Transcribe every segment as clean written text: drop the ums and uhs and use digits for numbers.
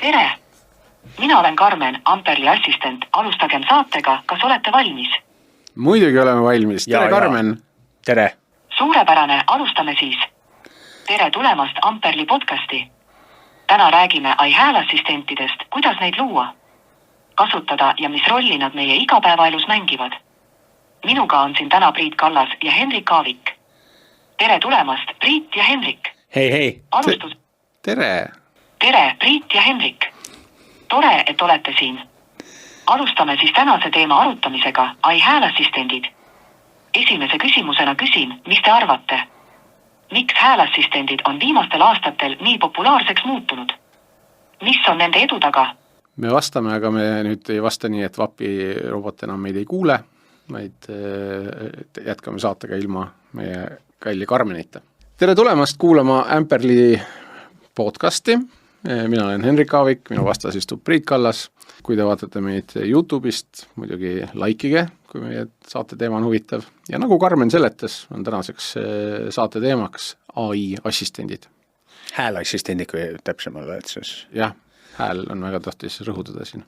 Tere! Mina olen Karmen, Amperli assistent. Alustagem saatega, kas olete valmis? Muidugi oleme valmis. Tere, Karmen! Tere! Suurepärane, alustame siis. Tere tulemast Amperli podcasti. Täna räägime häälassistentidest, kuidas neid luua, kasutada ja mis rolli nad meie igapäevaelus mängivad. Minuga on siin täna Priit Kallas ja Henrik Aavik. Tere tulemast, Priit ja Henrik! Hei! Tere! Tere, Priit ja Henrik! Tore, et olete siin. Alustame siis tänase teema arutamisega, häälassistendid. Esimese küsimusena küsin, mis te arvate? Miks häälassistendid on viimastel aastatel nii populaarseks muutunud? Mis on nende edu taga? Me vastame, aga me nüüd ei vasta nii, et vapi robot enam meid ei kuule, vaid jätkame saatega ilma meie kalli Karmenita. Tere tulemast kuulama Amperli podcasti. Mina olen Henrik Aavik, minu vastas istub Priit Kallas. Kui te vaatate meid YouTube'ist, muidugi likeige, kui meie saate teema on huvitav. Ja nagu Karmen seletas, on tänaseks saate teemaks AI-assistendid. Häälassistendid, kui täpsemalt öeldes. Jah, hääl on väga tähtis rõhutada siin.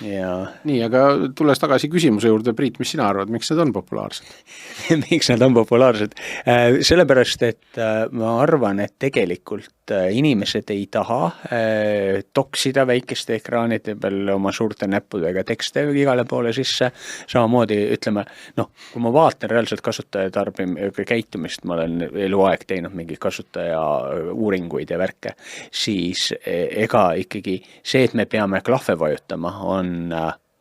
Ja. Nii, aga tulles tagasi küsimuse juurde, Priit, mis sina arvad, miks need on populaarsed? Miks nad on populaarsed? Sellepärast, et ma arvan, et tegelikult inimesed ei taha toksida väikeste ekraanide peal oma suurte näppudega tekste igale poole sisse. Samamoodi ütleme, kui ma vaatan reaalselt kasutaja käitumist, ma olen eluaeg teinud mingi kasutaja uuringuid ja värke, siis ega ikkagi see, et me peame klahve vajutama,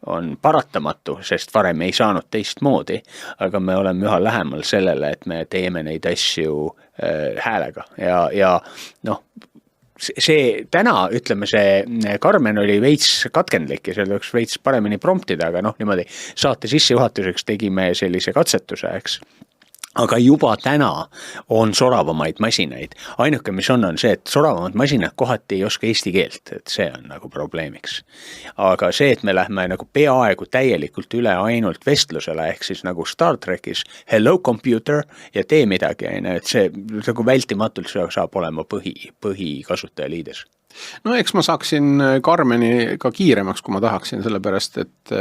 on paratamatu, sest varem ei saanud teistmoodi, aga me oleme üha lähemal sellele, et me teeme neid asju häälega ja see täna, ütleme, see Karmen oli veits katkendlik ja seal oleks veits paremini promptida, aga niimoodi saate sissejuhatuseks tegime sellise katsetuse, eks. Aga juba täna on soravamaid masinaid. Ainuke, mis on see, et soravamad masinad kohati ei oska eesti keelt, et see on nagu probleemiks. Aga see, et me lähme nagu peaaegu täielikult üle ainult vestlusele, ehk siis nagu Star Trekis hello computer ja tee midagi, et see nagu vältimatult saab olema põhikasutajaliides. No eks ma saaksin Karmeni ka kiiremaks, kui ma tahaksin, sellepärast, et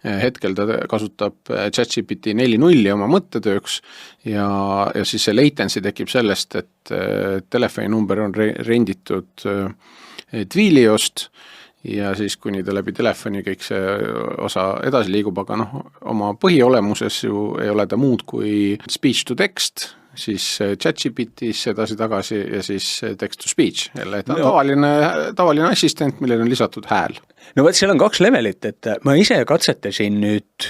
hetkel ta kasutab ChatGPT 4.0 oma mõttetööks ja siis see latency tekib sellest, et telefoninumber on renditud Twiliost ja siis kuni ta läbi telefoni kõik see osa edasi liigub, aga oma põhiolemuses ju ei ole ta muud kui speech to text, siis ChatGPT's edasi-tagasi ja siis text to speech. Jälle, et tavaline assistent, millel on lisatud hääl. No võt, seal on 2 levelit, et ma ise katsetasin nüüd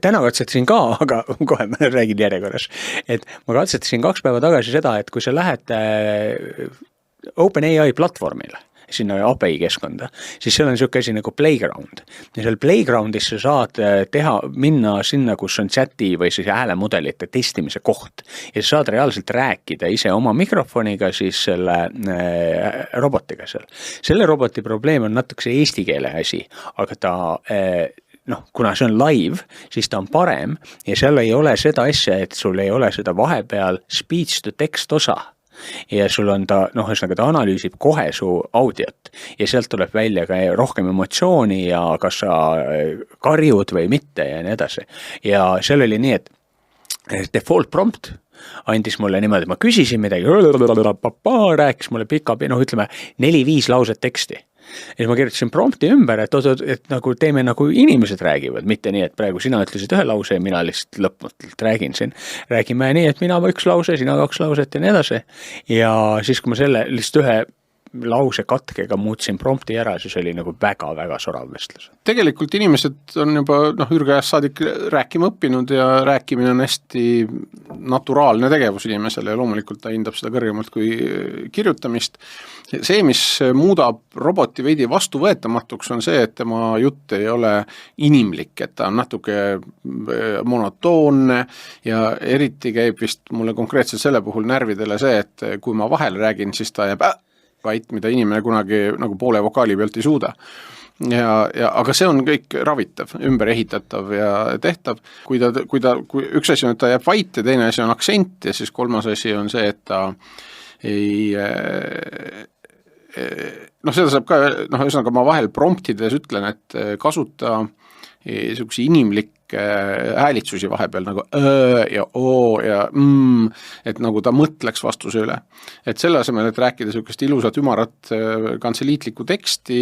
täna katsetasin ka, aga kohe ma räägin järjekorras, et ma katsetasin 2 päeva tagasi seda, et kui sa lähed OpenAI platvormile, sinna API keskkonda, siis seal on niisugune asi nagu Playground. Ja seal Playgroundis sa saad minna sinna, kus on chati või siis häälemudelite testimise koht. Ja sa saad reaalselt rääkida ise oma mikrofoniga siis selle robotiga seal. Selle roboti probleem on natukese eesti keele asi, aga ta kuna see on live, siis ta on parem ja seal ei ole seda asja, et sul ei ole seda vahepeal speech to text osa. Ja sul on ta analüüsib kohe su audiot ja sealt tuleb välja ka rohkem emotsiooni ja kas sa karjud või mitte ja nii edasi. Ja seal oli nii, et default prompt andis mulle niimoodi, ma küsisin midagi, rääkis mulle pika, ütleme 4-5 lauset teksti. Ja ma kirjutasin prompti ümber, et nagu teeme nagu inimesed räägivad, mitte nii, et praegu sina ütlesid 1 lause ja mina lihtsalt lõpmatult räägin siin. Räägime nii, et mina 1 lause, sina 2 lauset ja nii edasi. Ja siis, kui ma selle lihtsalt 1 lause katkega muutsin prompti ära, siis oli nagu väga-väga sorav vestlus. Tegelikult inimesed on juba ürgajast saadik rääkima õppinud ja rääkimine on hästi naturaalne tegevus inimesele ja loomulikult ta hindab seda kõrgemalt kui kirjutamist. See, mis muudab roboti veidi vastuvõetamatuks, on see, et tema jutt ei ole inimlik, et ta on natuke monotoonne ja eriti käib vist mulle konkreetselt selle puhul närvidele see, et kui ma vahel räägin, siis ta jääb vait, mida inimene kunagi nagu poole vokaali pealt ei suuda. Aga see on kõik ravitav, ümber ehitatav ja tehtav. Kui üks asi on, et ta jääb vait ja teine asi on aktsent ja siis 3. asi on see, et ta seda saab ka, ühesõnaga ma vahel promptides ütlen, et kasuta niisuguse inimlikke häälitsusi vahepeal nagu ja oo ja et nagu ta mõtleks vastuse üle. Et selle asemel, et rääkida niisugust ilusat ümarat kantseliitlikku teksti,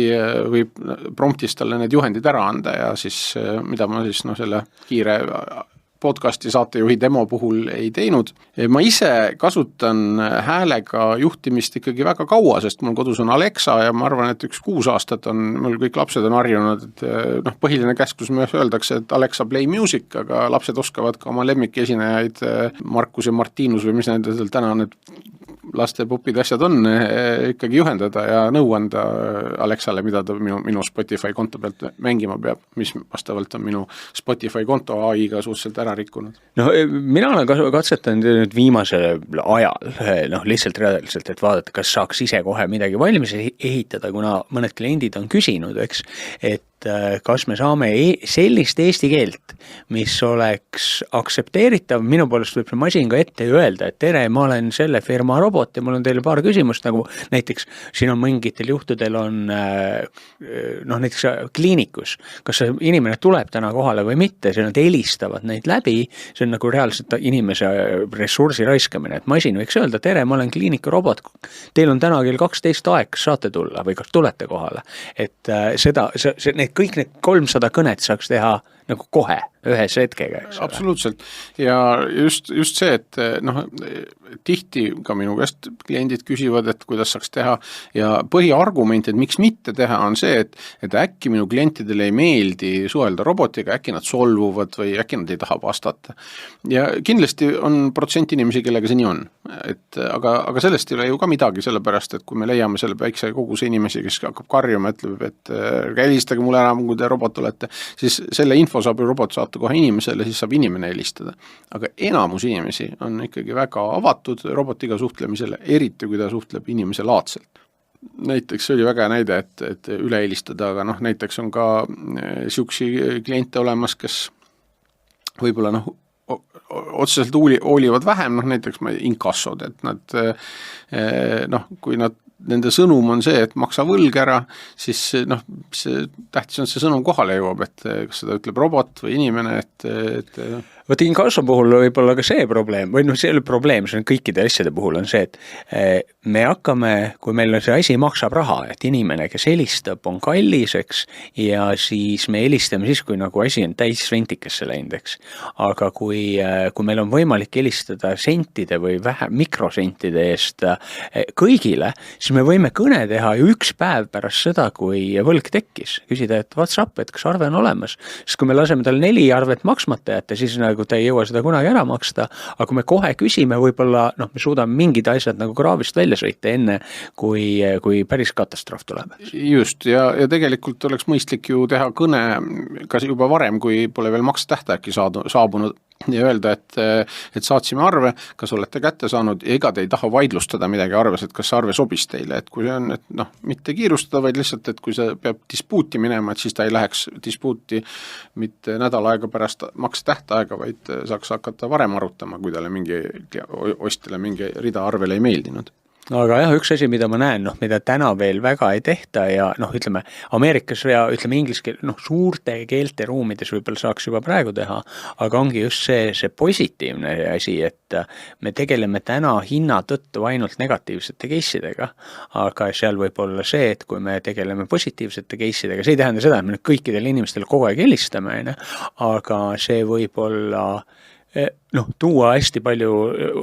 võib promptis talle need juhendid ära anda ja siis, mida ma siis selle kiire podcasti saatejuhi demo puhul ei teinud. Ma ise kasutan häälega juhtimist ikkagi väga kaua, sest mul kodus on Alexa ja ma arvan, et 6 aastat on, mul kõik lapsed on harjunud, et põhiline käsklus me öeldakse, et Alexa play music, aga lapsed oskavad ka oma lemmikesinejaid Markus ja Martinus või mis nendel täna need laste popid asjad on, ikkagi juhendada ja nõu anda Alexale, mida ta minu Spotify konto pealt mängima peab, mis vastavalt on minu Spotify konto AI-ga suhteliselt ära rikkunud. Mina olen katsetanud nüüd viimasel ajal, lihtsalt reaalselt, et vaadata, kas saaks ise kohe midagi valmis ehitada, kuna mõned kliendid on küsinud, eks, et kas me saame sellist eesti keelt, mis oleks aktsepteeritav, minu poolest võib see masin ka ette öelda, et tere, ma olen selle firma robot ja mul on teile paar küsimust, nagu näiteks siin on mingitel juhtudel on näiteks kliinikus, kas see inimene tuleb täna kohale või mitte, see nad helistavad neid läbi, see on nagu reaalselt inimese ressursi raiskamine, et masin võiks öelda, tere, ma olen kliiniku robot, teil on täna kell 12 aeg, kas saate tulla või kas tulete kohale, et kõik need 300 kõnet saaks teha nagu kohe, ühes hetkega. Absoluutselt. Ja just see, et tihti ka minu käest kliendid küsivad, et kuidas saaks teha ja põhiargument, et miks mitte teha, on see, et äkki minu klientidele ei meeldi suhelda robotiga, äkki nad solvuvad või äkki nad ei taha vastata. Ja kindlasti on protsent inimesi, kellega see nii on. Aga sellest ei ole ju ka midagi, sellepärast, et kui me leiame selle väikse koguse inimesi, kes hakkab karjuma, ütleb, et helistage mulle ära, kui te robot olete, siis selle info saab ju robot saata kohe inimesele, siis saab inimene helistada. Aga enamus inimesi on ikkagi väga avatud robotiga suhtlemisele, eriti kui ta suhtleb inimese laadselt. Näiteks see oli väga näide, et üle helistada, aga näiteks on ka siuksi kliente olemas, kes võib-olla otseselt hoolivad vähem, näiteks inkassod, et nad, kui nende sõnum on see, et maksa võlg ära, siis see tähtis on, see sõnum kohale jõuab, et kas seda ütleb robot või inimene, et Vot inkasso puhul võib olla ka see probleem, või see ei ole probleem, see on kõikide asjade puhul on see, et me hakkame, kui meil on see asi maksab raha, et inimene, kes helistab, on kallis, eks, ja siis me helistame siis, kui nagu asi on täis ventikesse läinud, eks. Aga kui meil on võimalik helistada sentide või mikrosentide eest kõigile, siis me võime kõne teha ju 1 päev pärast seda, kui võlg tekkis. Küsida, et what's up, et kas arve on olemas. Sest kui me laseme tal 4 arvet maksmata jätta, siis nagu ta ei jõua seda kunagi ära maksta, aga kui me kohe küsime, võib-olla me suudame mingid asjad nagu kraavist välja sõita enne, kui päris katastroof tuleb. Just, ja tegelikult oleks mõistlik ju teha kõne kas juba varem, kui pole veel maksetähtaegki saabunud, ja öelda, et saatsime arve, kas olete kätte saanud ja ega te ei taha vaidlustada midagi arves, et kas arve sobis teile, et kui on, et mitte kiirustada, vaid lihtsalt, et kui see peab dispuuti minema, et siis ta ei läheks dispuuti mitte nädal aega pärast maksetähtaega, vaid saaks hakata varem arutama, kui talle ostjale mingi rida arvele ei meeldinud. Aga jah, üks asi, mida ma näen, mida täna veel väga ei tehta ja ütleme, Ameerikas ja ütleme inglis suurte keelte ruumides võib-olla saaks juba praegu teha, aga ongi just see positiivne asi, et me tegeleme täna hinna tõttu ainult negatiivsete case'idega, aga seal võib olla see, et kui me tegeleme positiivsete case'idega, see ei tähenda seda, et me nüüd kõikidele inimestele kogu aeg helistame, aga see võib olla tuua hästi palju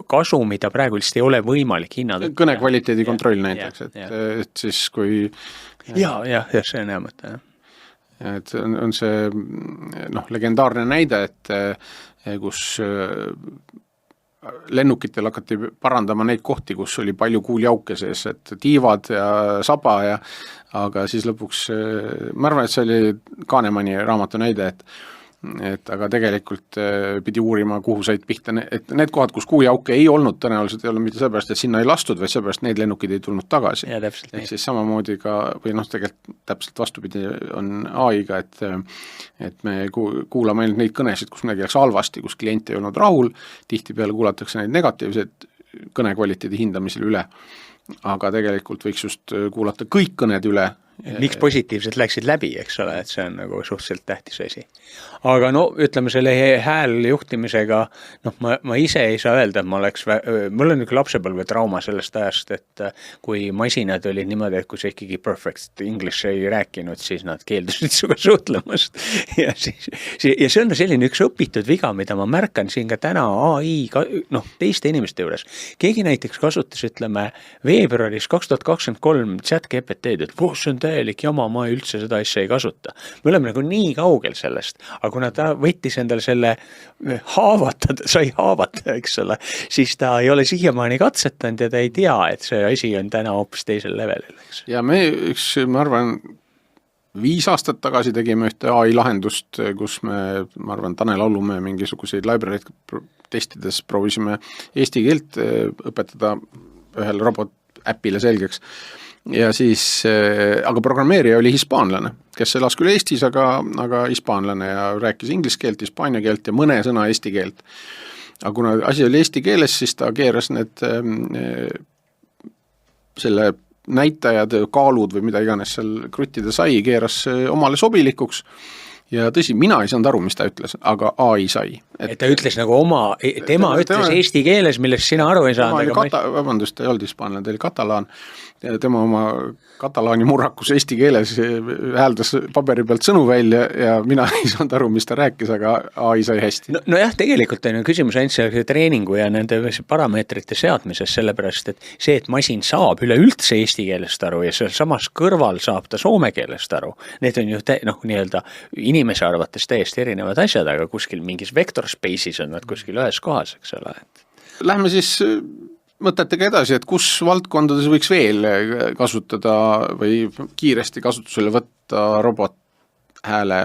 kasu, mida praegu lihtsalt ei ole võimalik hinnata. Kõne kvaliteedi kontroll näiteks, et siis kui ja see on hea mõte. Et on see legendaarne näide, et kus lennukitel hakati parandama neid kohti, kus oli palju kuuljauke sees, et tiivad ja saba aga siis lõpuks, ma arvan, et see oli Kahnemani raamatu näide, aga tegelikult pidi uurima, kuhu said pihta, et need kohad, kus kuuljauke ei olnud, tõenäoliselt ei olnud mitte sellepärast, et sinna ei lastud, vaid sellepärast need lennukid ei tulnud tagasi. Ehk siis samamoodi ka, või tegelikult täpselt vastupidi on AI-ga, et me kuulame ainult neid kõnesid, kus midagi läks halvasti, kus klient ei olnud rahul, tihtipeale kuulatakse neid negatiivseid kõne kvaliteedi hindamisel üle. aga tegelikult võiks just kuulata kõik kõned üle. Miks positiivselt läksid läbi, eks ole, et see on nagu suhteliselt tähtis asi. Aga no ütleme selle hääljuhtimisega, noh ma ise ei saa öelda, et ma oleks, mul on lapsepõlve trauma sellest ajast, et kui masinad olid niimoodi, et kui sa ikkagi perfect English ei rääkinud, siis nad keeldusid suga suhtlemast. Ja see on selline üks õpitud viga, mida ma märkan siin ka täna AI, teiste inimeste juures. Keegi näiteks kasutas, ütleme, veebruaris 2023 ChatGPT-d, et see on täielik jama, ma üldse seda asja ei kasuta. Me oleme nagu nii kaugel sellest, aga kuna ta võttis endale selle sai haavata, eks ole, siis ta ei ole siiamaani katsetanud ja ta ei tea, et see asi on täna hoopis teisel levelil. Eks. Ja ma arvan, 5 aastat tagasi tegime ühte AI lahendust, kus ma arvan, Tanel Allumäe mingisuguseid library'd testides proovisime eesti keelt õpetada ühel robot-äpile selgeks. Ja siis, aga programmeerija oli hispaanlane, kes elas küll Eestis, aga hispaanlane ja rääkis inglise keelt, hispaania keelt ja mõne sõna eesti keelt. Aga kuna asi oli eesti keeles, siis ta keeras need selle näitajad, kaalud või mida iganes seal kruttida sai, keeras omale sobilikuks. Ja tõsi, mina ei saanud aru, mis ta ütles, aga AI sai. Et ta ütles nagu tema ütles eesti keeles, millest sina aru ei saanud. Vabandust, ta ei olnud hispaanlane, ta oli katalaan. Tema oma katalaani murrakus eesti keeles hääldas paberi pealt sõnu välja ja mina ei saanud aru, mis ta rääkis, aga AI sai hästi. No jah, tegelikult on küsimus ainult selle treeningu ja nende parameetrite seadmises, sellepärast, et see, et masin saab üleüldse eesti keelest aru ja seal samas kõrval saab ta soome keelest aru, need on ju nii-öelda inimese arvates täiesti erinevad asjad, aga kuskil mingis vector space'is on nad kuskil ühes kohas, eks ole. Lähme siis mõtetega edasi, et kus valdkondades võiks veel kasutada või kiiresti kasutusele võtta robothääle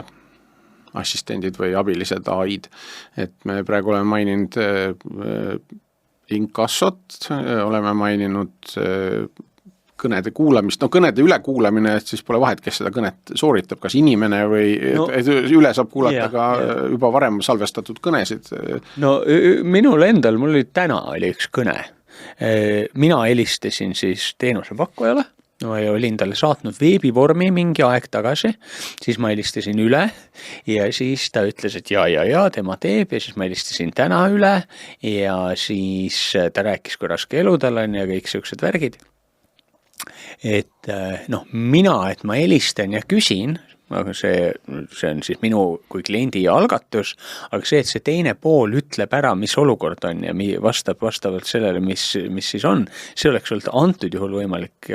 assistendid või abilised AI-d. Et me praegu oleme maininud inkassot, oleme maininud kõnede kuulamist, kõnede ülekuulamine, et siis pole vahet, kes seda kõnet sooritab, kas inimene või üle saab kuulata ka juba varem salvestatud kõnesid. No minul endal, mul oli täna üks kõne. Mina helistasin siis teenusepakkujale, ma olin talle saatnud veebivormi mingi aeg tagasi, siis ma helistasin üle ja siis ta ütles, et ja, tema teeb ja siis ma helistasin täna üle ja siis ta rääkis, kui raske elu tal on ja kõik sellised värgid. Et ma helistan ja küsin, aga see on siis minu kui kliendi algatus, aga see, et see teine pool ütleb ära, mis olukord on ja vastavalt sellele, mis siis on, see oleks olnud antud juhul võimalik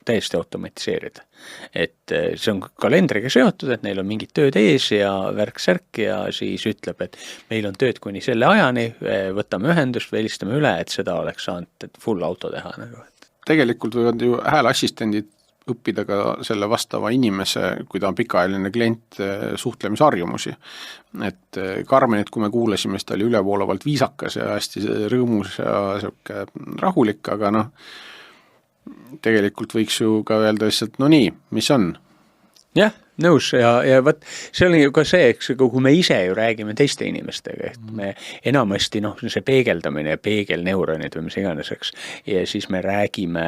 täiesti automatiseerida. Et see on kalendriga seotud, et neil on mingid tööd ees ja värk-särk ja siis ütleb, et meil on tööd kuni selle ajani, võtame ühendust või helistame üle, et seda oleks saanud full auto teha. Tegelikult võivad ju hääleassistendid õppida ka selle vastava inimese, kui ta on pikaajaline klient, suhtlemisharjumusi. Et Karmenit, kui me kuulasime, siis ta oli ülevoolavalt viisakas ja hästi rõõmus ja rahulik, aga tegelikult võiks ju ka öelda lihtsalt, nii, mis on? Jah, nõus ja võt, see oli ju ka see, eks, kui me ise ju räägime teiste inimestega, et me enamasti see peegeldamine ja peegelneuronid või mis iganes, eks, ja siis me räägime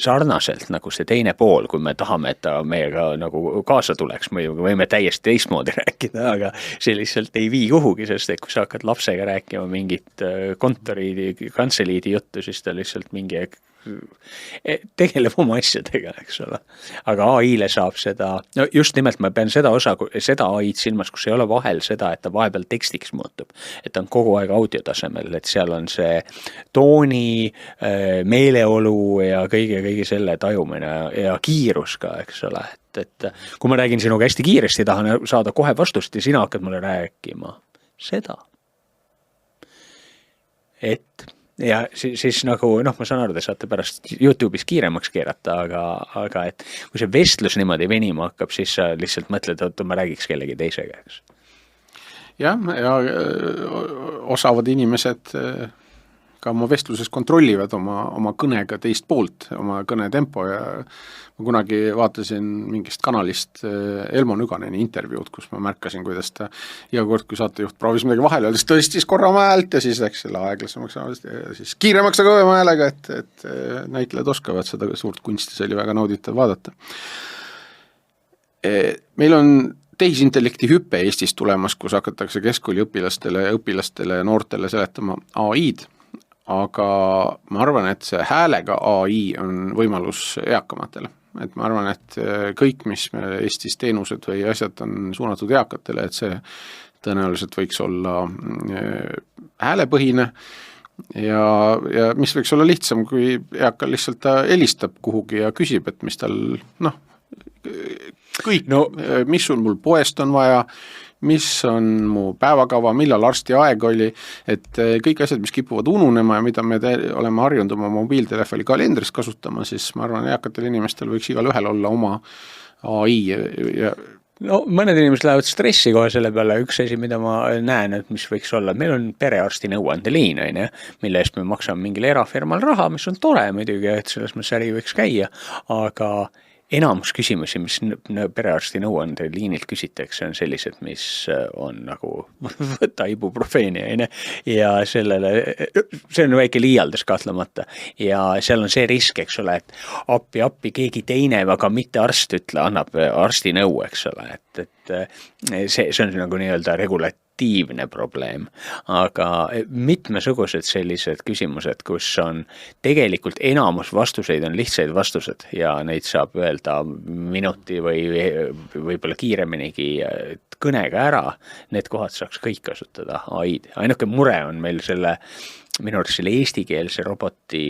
sarnaselt nagu see teine pool, kui me tahame, et ta meiega nagu kaasa tuleks, me võime täiesti teistmoodi rääkida, aga see lihtsalt ei vii kuhugi, sest et kui sa hakkad lapsega rääkima mingit kantseliidi juttu, siis ta lihtsalt mingi tegeleb oma asjadega, eks ole. Aga AI-le saab seda, just nimelt ma pean seda AI-d silmas, kus ei ole vahel seda, et ta vahepeal tekstiks muutub. Et ta on kogu aeg audiotasemel, et seal on see tooni, meeleolu ja kõige selle tajumine ja kiirus ka, eks ole. Et kui ma räägin sinuga hästi kiiresti, tahan saada kohe vastust ja sina hakkad mulle rääkima seda. Et ja siis nagu, ma saan aru, te saate pärast YouTube'is kiiremaks keerata, aga et kui see vestlus niimoodi venima hakkab, siis sa lihtsalt mõtled, et ma räägiks kellegi teisega, eks. Ja osavad inimesed ka oma vestluses kontrollivad oma kõnega teist poolt, oma kõne tempo ja ma kunagi vaatasin mingist kanalist Elmo Nüganeni intervjuud, kus ma märkasin, kuidas ta iga kord, kui saatejuht proovis midagi vahele öelda, siis tõstis korra oma häält ja siis läks selle aeglasemaks ja siis kiiremaks ja kõvema häälega, et näitlejad oskavad seda suurt kunsti, see oli väga nauditav vaadata. Meil on tehisintellekti hüpe Eestis tulemas, kus hakatakse keskkooli õpilastele ja noortele seletama AI-d, aga ma arvan, et see häälega AI on võimalus eakamatele. Et ma arvan, et kõik, mis Eestis teenused või asjad on suunatud eakatele, et see tõenäoliselt võiks olla häälepõhine ja mis võiks olla lihtsam, kui eakal lihtsalt ta helistab kuhugi ja küsib, et mis tal, kõik, mis sul mul poest on vaja, mis on mu päevakava, millal arsti aeg oli, et kõik asjad, mis kipuvad ununema ja mida me oleme harjunud oma mobiiltelefoni kalendris kasutama, siis ma arvan, eakatel inimestel võiks igal ühel olla oma AI ja no mõned inimesed lähevad stressi kohe selle peale, üks asi, mida ma näen, et mis võiks olla, meil on perearsti nõuandeliin, mille eest me maksame mingile erafirmal raha, mis on tore muidugi, et selles mõttes äri võiks käia, aga enamus küsimusi, mis perearsti nõuandeliinilt küsitakse, on sellised, mis on nagu võta ibuprofeeni ja see on väike liialdus kahtlemata ja seal on see risk, eks ole, et appi keegi teine, aga mitte arst annab arsti nõu, eks ole, et see on nagu nii-öelda regulatiivne probleem, aga mitmesugused sellised küsimused, kus on tegelikult enamus vastuseid on lihtsaid vastused ja neid saab öelda minuti või võib-olla kiireminigi kõnega ära, need kohad saaks kõik kasutada AI-d. Ainuke mure on meil minu arust selle eestikeelse roboti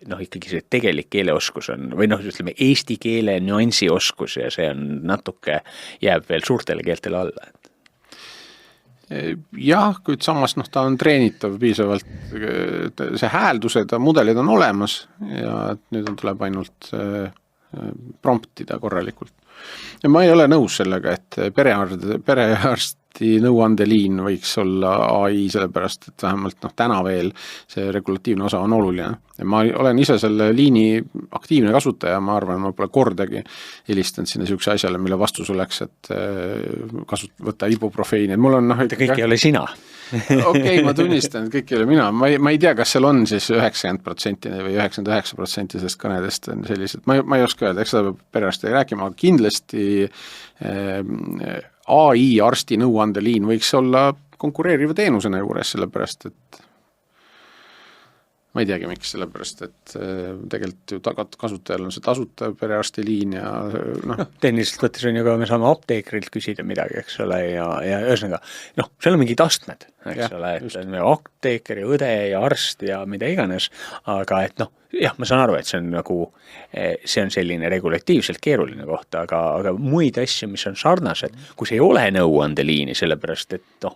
ikkagi see tegelik keeleoskus on, või ütleme eesti keele nüansi oskus ja see on natuke, jääb veel suurtele keeltele alla. Jah, kuid samas ta on treenitav piisavalt, see hääldused ja mudelid on olemas ja nüüd tuleb ainult promptida korralikult. Ja ma ei ole nõus sellega, et perearsti nõuandeliin võiks olla AI, sellepärast, et vähemalt täna veel see regulatiivne osa on oluline. Ja ma olen ise selle liini aktiivne kasutaja, ma arvan, ma pole kordagi helistanud sinna niisuguse asjale, mille vastus oleks, et võtta ibuprofeini. Mul on kõik ei ole sina. Okei, ma tunnistan, et kõik ei ole mina. Ma ei tea, kas seal on siis 90% või 99% sellest kõnedest on sellised. Ma ei oska öelda, eks seda peab perearsti rääkima, aga kindlasti AI arsti nõuandeliin võiks olla konkureeriva teenusena juures, sellepärast, et ma ei teagi, miks, sellepärast, et tegelikult ju kasutajal on see tasuta perearstiliin ja tehniliselt võttes on ju ka, me saame apteekrilt küsida midagi, eks ole, ja ühesõnaga, seal on mingid astmed, eks ole, et on apteeker ja õde ja arst ja mida iganes, aga et jah, ma saan aru, et see on selline regulatiivselt keeruline koht, aga muid asju, mis on sarnased, kus ei ole nõuandeliini, sellepärast, et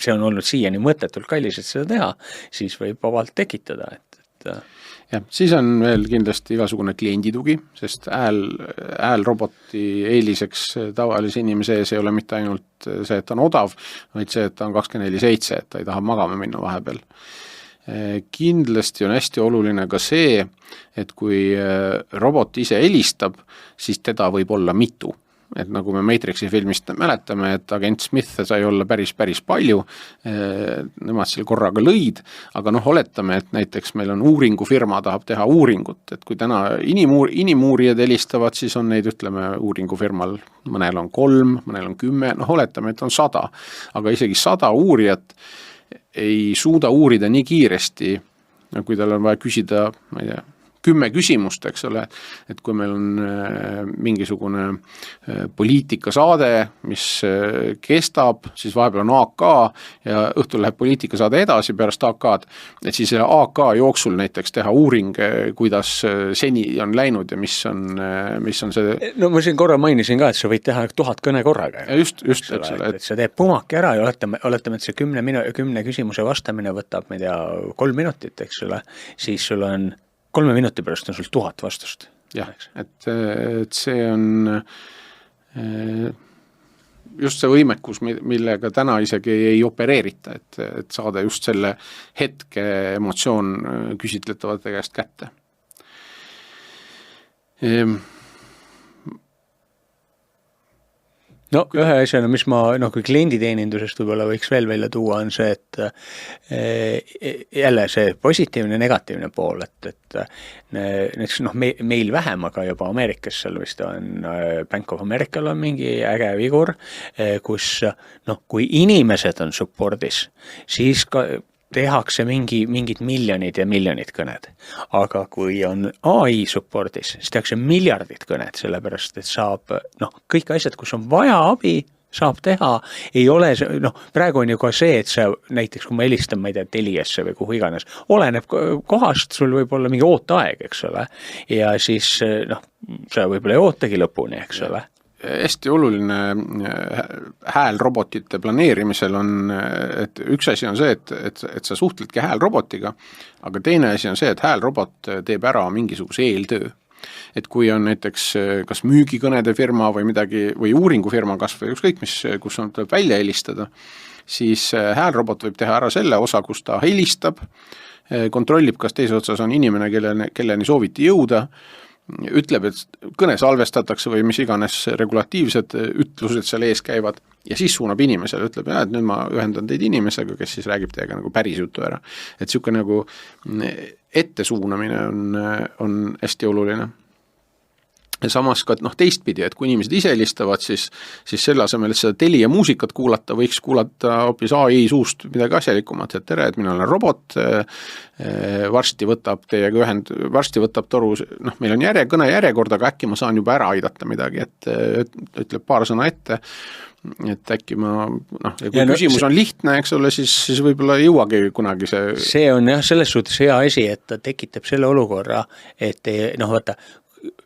see on olnud siiani mõttetult kallis, et seda teha, siis võib vabalt tekitada. Ja, siis on veel kindlasti igasugune klienditugi, sest häälroboti eeliseks tavalise inimese ees ei ole mitte ainult see, et ta on odav, vaid see, et ta on 24/7, et ta ei taha magama minna vahepeal. Kindlasti on hästi oluline ka see, et kui robot ise helistab, siis teda võib olla mitu. Et nagu me Matrixi filmist mäletame, et agent Smith sai olla päris palju, nemad selle korraga lõid, aga oletame, et näiteks meil on uuringufirma, tahab teha uuringut, et kui täna inimuurijad helistavad, siis on neid, ütleme, uuringufirmal, mõnel on 3, mõnel on 10, oletame, et on 100, aga isegi 100 uurijat ei suuda uurida nii kiiresti, kui tal on vaja küsida, ma ei tea, 10 küsimust, eks ole, et kui meil on mingisugune poliitikasaade, mis kestab, siis vahepeal on AK ja õhtul läheb poliitikasaade edasi pärast AK-d, et siis AK jooksul näiteks teha uuring, kuidas seni on läinud ja mis on see... No ma siin korra mainisin ka, et sa võid teha 1000 kõne korraga. Just, eks ole. Et sa teed pumaki ära ja oletame, et see 10 küsimuse vastamine võtab, ma ei tea, 3 minutit, eks ole, siis sul on 3 minuti pärast on sul 1000 vastust. Jah, et see on just see võimekus, millega täna isegi ei opereerita, et saada just selle hetke emotsioon küsitletavate käest kätte. No ühe asjana, mis ma kui klienditeenindusest võib-olla võiks veel välja tuua, on see, et jälle see positiivne ja negatiivne pool, et näiteks meil vähem, aga juba Ameerikas seal vist on Bank of Americal on mingi äge vigur, kus kui inimesed on supportis, siis ka tehakse mingid miljonid ja miljonid kõned. Aga kui on AI supportis, siis tehakse miljardid kõned, sellepärast, et saab, kõik asjad, kus on vaja abi, saab teha, ei ole see, praegu on ju ka see, et sa näiteks, kui ma helistan, ma ei tea, Teliasse või kuhu iganes, oleneb kohast, sul võib olla mingi ooteaeg, eks ole, ja siis, sa võib-olla ei ootagi lõpuni, eks ole. Hästi oluline häälrobotite planeerimisel on, et üks asi on see, et sa suhtledki häälrobotiga, aga teine asi on see, et häälrobot teeb ära mingisuguse eeltöö. Et kui on näiteks kas müügikõnede firma või midagi, või uuringufirma kas või ükskõik mis, kus on tuleb välja helistada, siis häälrobot võib teha ära selle osa, kus ta helistab, kontrollib, kas teise otsas on inimene, kelleni sooviti jõuda, ütleb, et kõne salvestatakse või mis iganes regulatiivsed ütlused seal ees käivad ja siis suunab inimesele, ütleb, et nüüd ma ühendan teid inimesega, kes siis räägib teiega nagu päris jutu ära. Et siuke nagu ette suunamine on hästi oluline. Ja samas ka teistpidi, et kui inimesed ise helistavad, siis selle asemel, et seda Telia muusikat kuulata, võiks kuulata hoopis AI suust midagi asjalikumat, et tere, et mina olen robot, varsti võtab teiega varsti võtab toru, meil on kõne järjekord, aga äkki ma saan juba ära aidata midagi, et ütleb paar sõna ette, et äkki ma, kui küsimus on lihtne, eks ole, siis võib-olla ei jõuagi kunagi see. See on jah, selles suhtes hea asi, et ta tekitab selle olukorra, et vaata,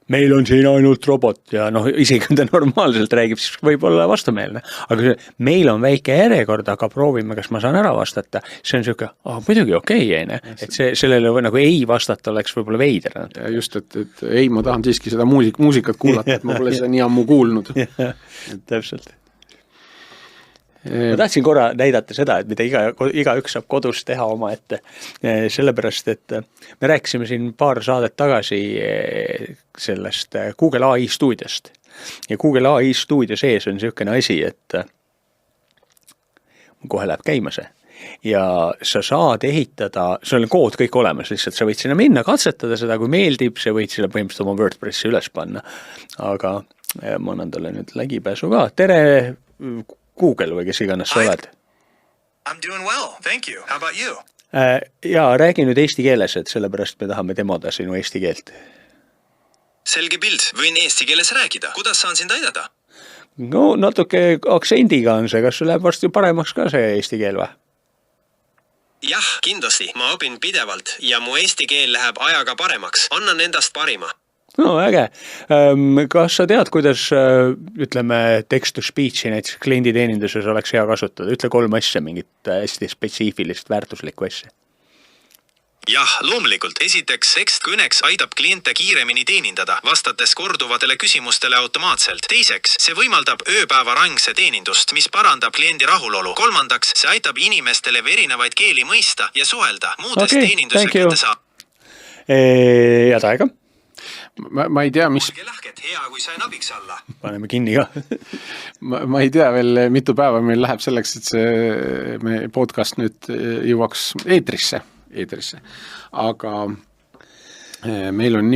meil on siin ainult robot ja isegi kui ta normaalselt räägib, siis võib olla vastumeelne. Aga meil on väike järjekord, aga proovime, kas ma saan ära vastata. See on selline, muidugi okei, et sellele nagu ei vastata oleks võib-olla veider. Ja just, et ei, ma tahan siiski seda muusikat kuulata, et ma pole seda nii ammu kuulnud. Täpselt. Ma tahtsin korra näidata seda, et mida igaüks saab kodus teha oma ette, sellepärast, et me rääkisime siin paar saadet tagasi sellest Google AI stuudiost ja Google AI stuudio sees on selline asi, et kohe läheb käima see ja sa saad ehitada, sul on kood kõik olemas, lihtsalt sa võid sinna minna, katsetada seda, kui meeldib, sa võid selle põhimõtteliselt oma WordPressi üles panna, aga ma annan talle nüüd lägipääsu ka, tere Google või kes iganes sa oled. I'm doing well, thank you. How about you? Ja räägi nüüd eesti keeles, et sellepärast me tahame demoda sinu eesti keelt. Selge pild, võin eesti keeles rääkida. Kuidas saan sind aidata? No natuke aktsendiga on see, kas sul läheb varsti paremaks ka see eesti keel või? Jah, kindlasti. Ma õpin pidevalt ja mu eesti keel läheb ajaga paremaks. Annan endast parima. No äge. Kas sa tead, kuidas ütleme text-to-speech'i näiteks klienditeeninduses oleks hea kasutada? Ütle 3 asja, mingit hästi spetsiifilist väärtuslikku asja. Jah, loomulikult. Esiteks, tekstkõneks aitab kliente kiiremini teenindada, vastates korduvatele küsimustele automaatselt. Teiseks, see võimaldab ööpäevarangse teenindust, mis parandab kliendi rahulolu. Kolmandaks, see aitab inimestele erinevaid keeli mõista ja suhelda. Muudes teeninduse kätte saa. Head aega. Ma ei tea, mis... Lähket hea, kui sain abiks alla. Paneme kinni ka. ma ei tea veel, mitu päeva meil läheb selleks, et see podcast nüüd jõuaks eetrisse. Aga meil on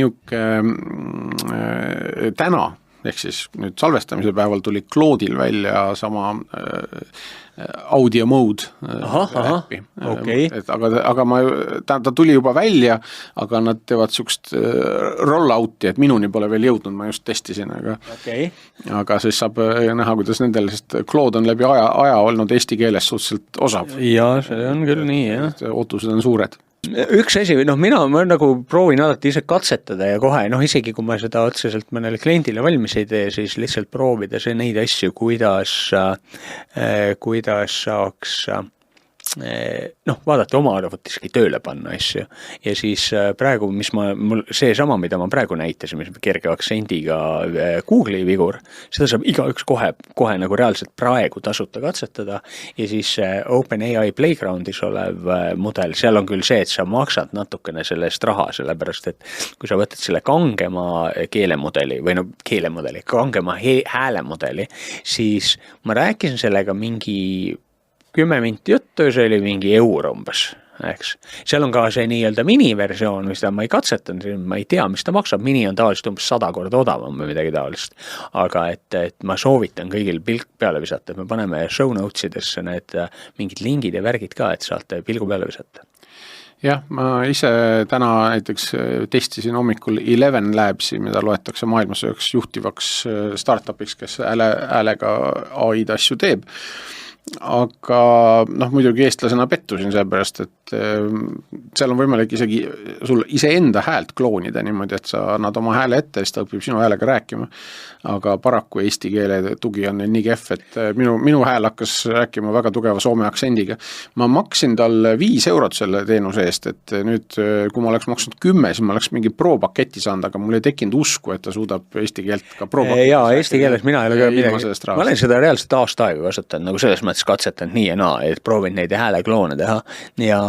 täna, ehk siis nüüd salvestamise päeval tuli Claude'il välja sama audio mode äppi. Okay. Aga ta tuli juba välja, aga nad teevad sukst roll-out'i, et minuni pole veel jõudnud, ma just testisin, aga siis saab näha, kuidas nendel, sest Claude on läbi aja olnud eesti keeles suhteliselt osav. Ja see on küll nii, jah. Ootused on suured. Üks asi, mina nagu proovin alati ise katsetada ja kohe, isegi kui ma seda otseselt mõnele kliendile valmis ei tee, siis lihtsalt proovida neid asju, kuidas saaks noh, vaadata oma arvutiski tööle panna asju. Ja siis praegu, mul see sama, mida ma praegu näitasin, mis kerge aktsendiga Google'i vigur, seda saab igaüks kohe nagu reaalselt praegu tasuta katsetada ja siis OpenAI Playgroundis olev mudel, seal on küll see, et sa maksad natukene selle eest raha, sellepärast et kui sa võtad selle kangema keelemudeli või kangema häälemudeli, siis ma rääkisin sellega mingi 10 minti juttu, see oli mingi euro umbes, eks. Seal on ka see nii-öelda miniversioon, mis ma ei katsetanud, ma ei tea, mis ta maksab, mini on tavaliselt umbes 100 korda odavam või midagi taolist. Aga et ma soovitan kõigil pilk peale visata, me paneme show notesidesse need mingid lingid ja värgid ka, et saate pilgu peale visata. Jah, ma ise täna näiteks testisin hommikul 11 Labsi, mida loetakse maailmas üheks juhtivaks startupiks, kes häälega AI-d asju teeb. Aga muidugi eestlasena pettusin seepärast, et seal on võimalik isegi sul iseenda häält kloonida niimoodi, et sa annad oma hääle ette ja siis ta õpib sinu häälega rääkima. Aga paraku eesti keele tugi on nii kehv, et minu hääl hakkas rääkima väga tugeva soome aktsendiga. Ma maksin tal 5 eurot selle teenuse eest, et nüüd kui ma oleks maksnud 10, siis ma oleks mingi pro-paketti saanud, aga mul ei tekkinud usku, et ta suudab eesti keelt ka pro-paketti. Jaa, eesti keeles mina ei ole ka midagi. Ma olen seda reaalselt aasta aega kasutanud, nagu selles mõttes katsetanud nii ja naa, et proovin neid häälekloone teha ja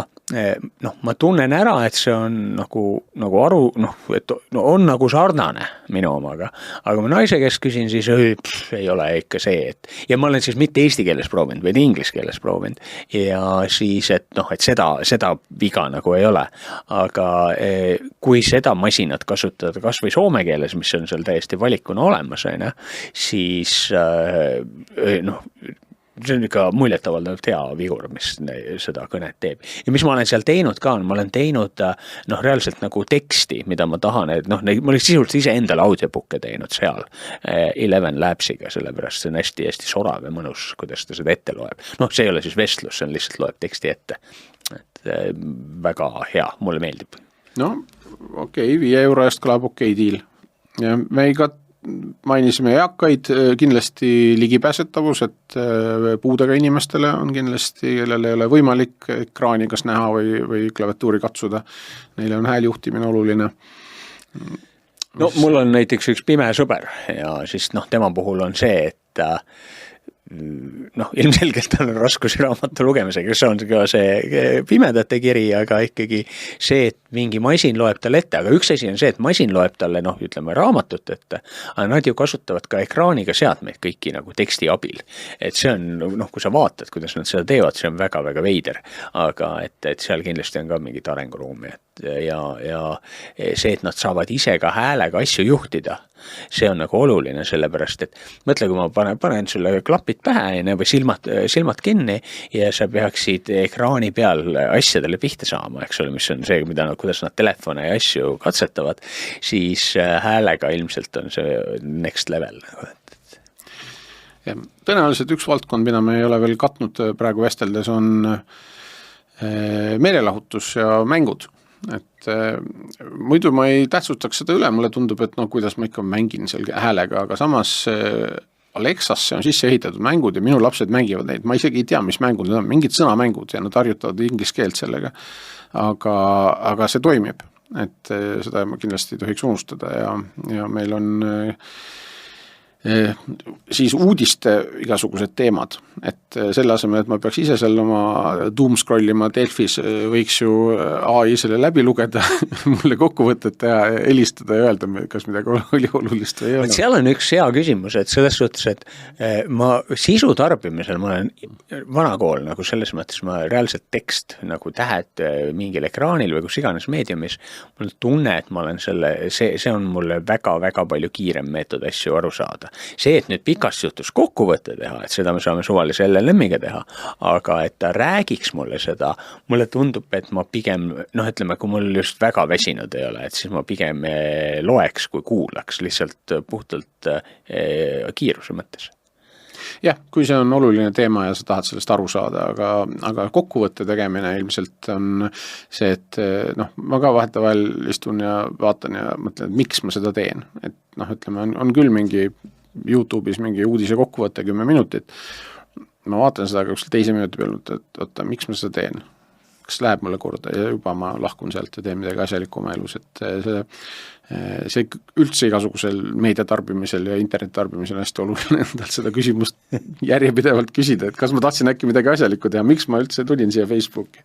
ma tunnen ära, et see on nagu aru, on nagu sarnane minu omaga, aga ma naise käest küsin, siis ei ole ikka see, et ja ma olen siis mitte eesti keeles proovinud, vaid inglise keeles proovinud ja siis, et seda viga nagu ei ole, aga kui seda masinat kasutada kas või soome keeles, mis on seal täiesti valikuna olemas, siis see on ikka muljetavaldavalt hea vigur, mis seda kõnet teeb. Ja mis ma olen seal teinud ka, ma olen teinud reaalselt nagu teksti, mida ma tahan, et ma olen sisuliselt ise endale audiobukke teinud seal 11 Labsiga, sellepärast see on hästi-hästi sorav ja mõnus, kuidas ta seda ette loeb. See ei ole siis vestlus, see on lihtsalt loeb teksti ette. Et väga hea, mulle meeldib. Okei, 5 euro eest kõlab okei diil. Ja me ei mainisime eakaid, kindlasti ligipääsetavus, et puudega inimestele on kindlasti, kellel ei ole võimalik ekraani kas näha või klaviatuuri katsuda. Neile on hääljuhtimine oluline. Mul on näiteks üks pime sõber ja siis tema puhul on see, et ilmselgelt on raskusi raamatu lugemisega, see on ka see pimedate kiri, aga ikkagi see, et mingi masin loeb talle ette, aga üks asi on see, et masin loeb talle, ütleme raamatut ette, aga nad ju kasutavad ka ekraaniga seadmeid kõiki nagu teksti abil. Et see on, kui sa vaatad, kuidas nad seda teevad, see on väga-väga veider, aga et seal kindlasti on ka mingit arenguruumi ja see, et nad saavad ise ka häälega asju juhtida, see on nagu oluline, sellepärast, et mõtle, kui ma panen sulle klapid pähe või silmad kinni ja sa peaksid ekraani peal asjadele pihta saama, eks ole, mis on see, kuidas nad telefone ja asju katsetavad, siis häälega ilmselt on see next level. Ja, tõenäoliselt üks valdkond, mida me ei ole veel katnud praegu vesteldes, on meelelahutus ja mängud. Et muidu ma ei tähtsustaks seda üle, mulle tundub, et kuidas ma ikka mängin seal häälega, aga samas Alexasse on sisse ehitatud mängud ja minu lapsed mängivad neid, ma isegi ei tea, mis mängud need on, mingid sõnamängud ja nad harjutavad inglise keelt sellega, aga see toimib, et seda ma kindlasti ei tohiks unustada ja meil on siis uudiste igasugused teemad, et selle asemel, et ma peaks ise seal oma doom scrollima Delfis, võiks ju AI selle läbi lugeda, mulle kokkuvõtet teha, helistada ja öelda, kas midagi oli olulist või ei ole. Seal on üks hea küsimus, et selles suhtes, et ma sisu tarbimisel, ma olen vanakool, nagu selles mõttes ma reaalselt tekst, nagu tähed mingil ekraanil või kus iganes meediumis, mul tunne, et ma olen see on mulle väga-väga palju kiirem meetod asju aru saada. See, et nüüd pikast jutus kokkuvõtte teha, et seda me saame suvalise LLM-iga teha, aga et ta räägiks mulle seda, mulle tundub, et ma pigem, ütleme, kui mul just väga väsinud ei ole, et siis ma pigem loeks kui kuulaks lihtsalt puhtalt kiiruse mõttes. Jah, kui see on oluline teema ja sa tahad sellest aru saada, aga kokkuvõtte tegemine ilmselt on see, et ma ka vahetevahel istun ja vaatan ja mõtlen, et miks ma seda teen. Et ütleme, on küll mingi YouTube'is mingi uudise kokkuvõtte 10 minutit, ma vaatan seda kuskil teise minuti peal, et oota, miks ma seda teen? Kas läheb mulle korda ja juba ma lahkun sealt ja teen midagi asjalikku oma elus, et see üldse igasugusel meedia tarbimisel ja internet tarbimisel on hästi oluline endalt seda küsimust järjepidevalt küsida, et kas ma tahtsin äkki midagi asjalikku teha, miks ma üldse tulin siia Facebooki?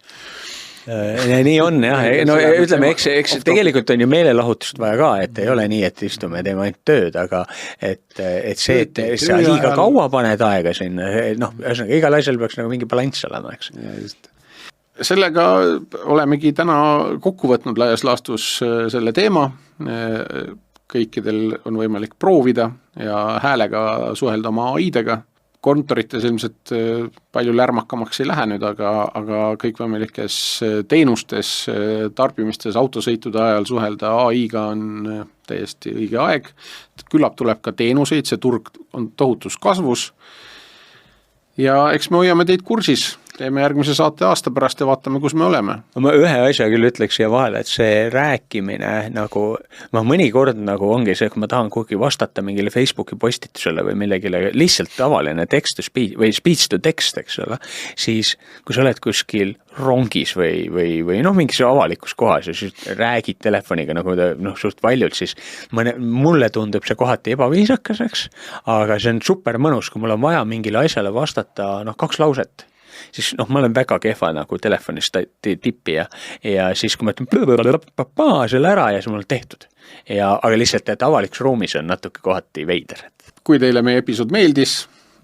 Nii on jah, no ütleme, eks tegelikult on ju meelelahutust vaja ka, et ei ole nii, et istume ja teeme ainult tööd, aga et see, et sa liiga kaua paned aega sinna, noh, ühesõnaga igal asjal peaks nagu mingi balanss olema, eks. Sellega olemegi täna kokku võtnud laias laastus selle teema, kõikidel on võimalik proovida ja häälega suhelda oma AI-dega, kontorites ilmselt palju lärmakamaks ei lähe nüüd, aga kõikvõimalikes teenustes, tarbimistes, autosõitude ajal suhelda AI-ga on täiesti õige aeg, küllap tuleb ka teenuseid, see turg on tohutus kasvus ja eks me hoiame teid kursis, teeme järgmise saate aasta pärast ja vaatame, kus me oleme. Ma ühe asja küll ütleks siia vahele, et see rääkimine nagu, mõnikord nagu ongi see, kui ma tahan kuhugi vastata mingile Facebooki postitusele või millegile lihtsalt tavaline text to speech või speech to text, eks ole, siis kui sa oled kuskil rongis või noh, mingis avalikus kohas ja siis räägid telefoniga nagu suht valjult, siis mulle tundub see kohati ebaviisakas, eks, aga see on super mõnus, kui mul on vaja mingile asjale vastata 2 lauset. Siis ma olen väga kehva nagu telefonist tippija ja siis kui ma ütlen selle ära ja siis mul on tehtud. Aga lihtsalt, et avalikus ruumis on natuke kohati veider. Kui teile meie episood meeldis,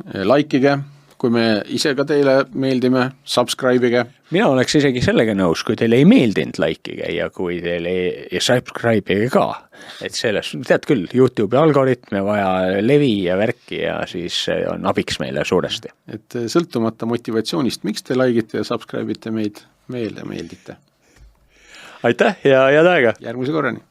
likeige, kui me ise ka teile meeldime, subscribe'ige. Mina oleks isegi sellega nõus, kui teile ei meeldinud likeige ja kui teile ja subscribe'ige ka. Et selles, tead küll, YouTube'i algoritme vaja levi ja värki ja siis on abiks meile suuresti. Et sõltumata motivatsioonist, miks te likeite ja subscribe'ite meid meeldite? Aitäh ja head aega! Järgmise korrani!